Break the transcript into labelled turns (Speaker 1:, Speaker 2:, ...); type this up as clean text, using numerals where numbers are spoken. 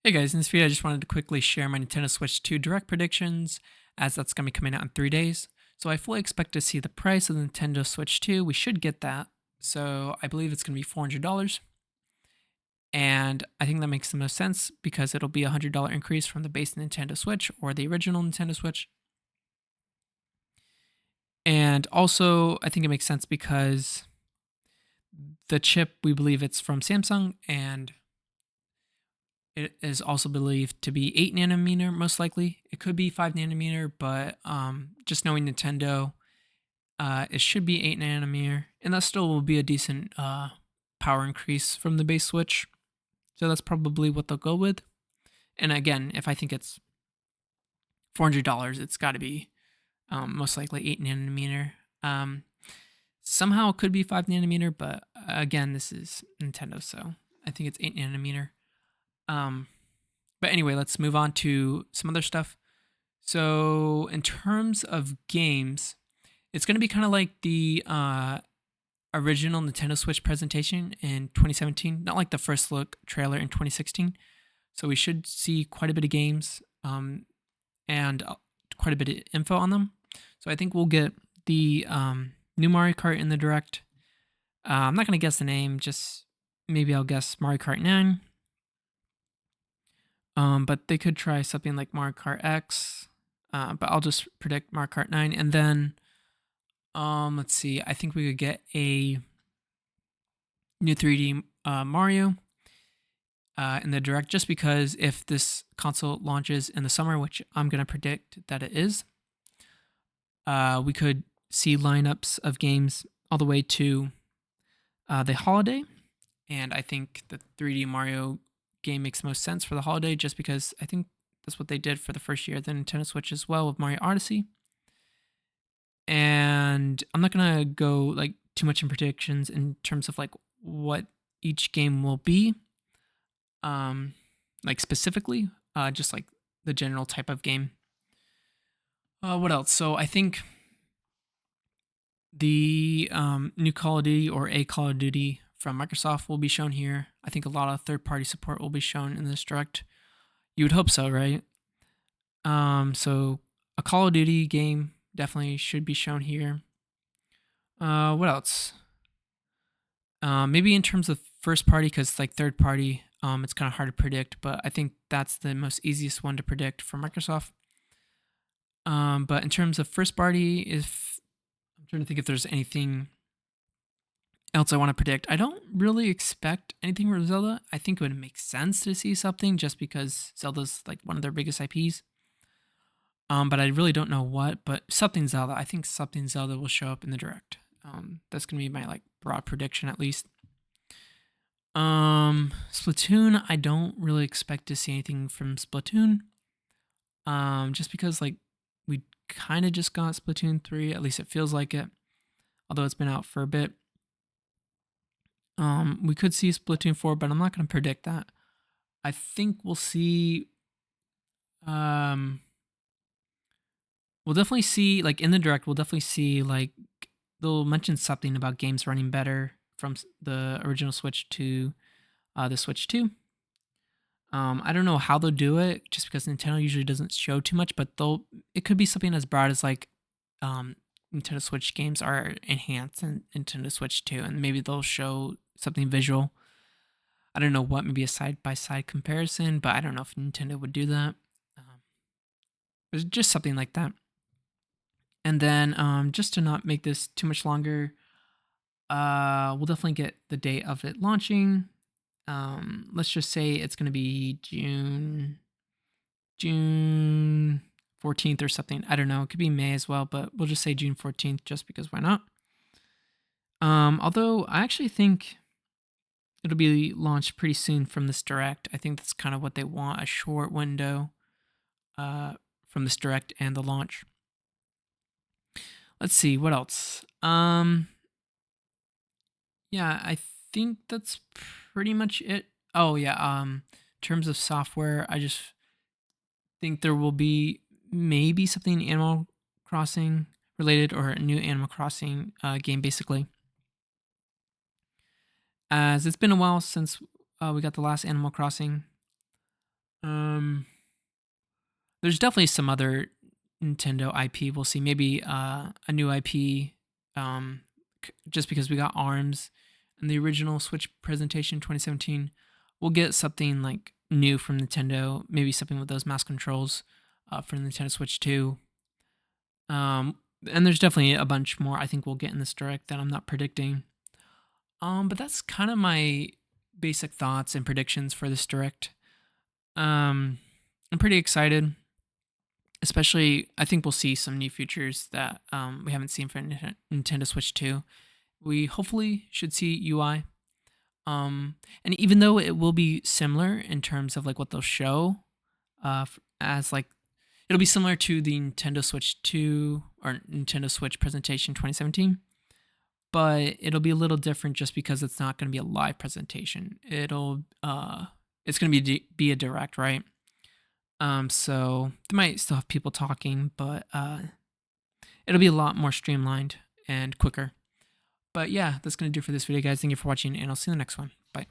Speaker 1: Hey guys, in this video I just wanted to quickly share my Nintendo Switch 2 Direct predictions, as that's going to be coming out in 3 days. So I fully expect to see the price of the Nintendo Switch 2. We should get that. So I believe it's going to be $400. And I think that makes the most sense because it'll be a $100 increase from the base Nintendo Switch or the original Nintendo Switch. And also, I think it makes sense because the chip, we believe it's from Samsung, and it is also believed to be 8 nanometer, most likely. It could be 5 nanometer, but just knowing Nintendo, it should be 8 nanometer, and that still will be a decent power increase from the base Switch. So that's probably what they'll go with. And again, if I think it's $400, it's got to be most likely 8 nanometer. Somehow it could be 5 nanometer, but again, this is Nintendo, so I think it's 8 nanometer. But anyway, let's move on to some other stuff. So in terms of games, it's going to be kind of like the original Nintendo Switch presentation in 2017, not like the first look trailer in 2016. So we should see quite a bit of games and quite a bit of info on them. So I think we'll get the new Mario Kart in the Direct. I'm not going to guess the name, just maybe I'll guess Mario Kart 9. But they could try something like Mario Kart X, but I'll just predict Mario Kart 9. And then, let's see, I think we could get a new 3D Mario in the Direct, just because if this console launches in the summer, which I'm going to predict that it is, we could see lineups of games all the way to the holiday. And I think the 3D Mario game makes most sense for the holiday, just because I think that's what they did for the first year of the Nintendo Switch as well with Mario Odyssey. And I'm not gonna go like too much in predictions in terms of like what each game will be, like specifically, just like the general type of game. What else? So I think the new Call of Duty or a Call of Duty from Microsoft will be shown here. I think a lot of third-party support will be shown in this Direct. You would hope so, right? So a Call of Duty game definitely should be shown here. What else? Maybe in terms of first party, because like third party, it's kind of hard to predict, but I think that's the most easiest one to predict for Microsoft. But in terms of first party, if I'm trying to think if there's anything else I want to predict, I don't really expect anything from Zelda. I think it would make sense to see something just because Zelda's like one of their biggest IPs. But I really don't know what. But something Zelda. I think something Zelda will show up in the Direct. That's gonna be my like broad prediction at least. Splatoon. I don't really expect to see anything from Splatoon. Just because like we kind of just got Splatoon 3. At least it feels like it. Although it's been out for a bit. We could see Splatoon 4, but I'm not gonna predict that. I think we'll see. We'll definitely see like in the Direct. We'll definitely see like they'll mention something about games running better from the original Switch to the Switch 2. I don't know how they'll do it, just because Nintendo usually doesn't show too much, but it could be something as broad as like Nintendo Switch games are enhanced in Nintendo Switch 2, and maybe they'll show something visual. I don't know what, maybe a side by side comparison, but I don't know if Nintendo would do that. But just something like that. And then just to not make this too much longer, we'll definitely get the date of it launching. Let's just say it's going to be June 14th or something. I don't know. It could be May as well, but we'll just say June 14th just because why not? Although I actually think it'll be launched pretty soon from this Direct. I think that's kind of what they want, a short window from this Direct and the launch. Let's see, what else? Yeah, I think that's pretty much it. Oh yeah, in terms of software, I just think there will be maybe something Animal Crossing related, or a new Animal Crossing game basically. As it's been a while since we got the last Animal Crossing. Um, there's definitely some other Nintendo IP we'll see. Maybe a new IP, um, just because we got ARMS in the original Switch presentation 2017. We'll get something like new from Nintendo. Maybe something with those mouse controls for Nintendo Switch 2. Um, and there's definitely a bunch more I think we'll get in this direct that I'm not predicting. But that's kind of my basic thoughts and predictions for this direct. Um, I'm pretty excited. Especially, I think we'll see some new features that we haven't seen for Nintendo Switch 2. We hopefully should see UI. And even though it will be similar in terms of like what they'll show, as like it'll be similar to the Nintendo Switch 2 or Nintendo Switch presentation 2017, but it'll be a little different just because it's not going to be a live presentation. It's going to be a direct, right? So they might still have people talking, but it'll be a lot more streamlined and quicker. But yeah, that's gonna do for this video, guys. Thank you for watching, and I'll see you in the next one. Bye.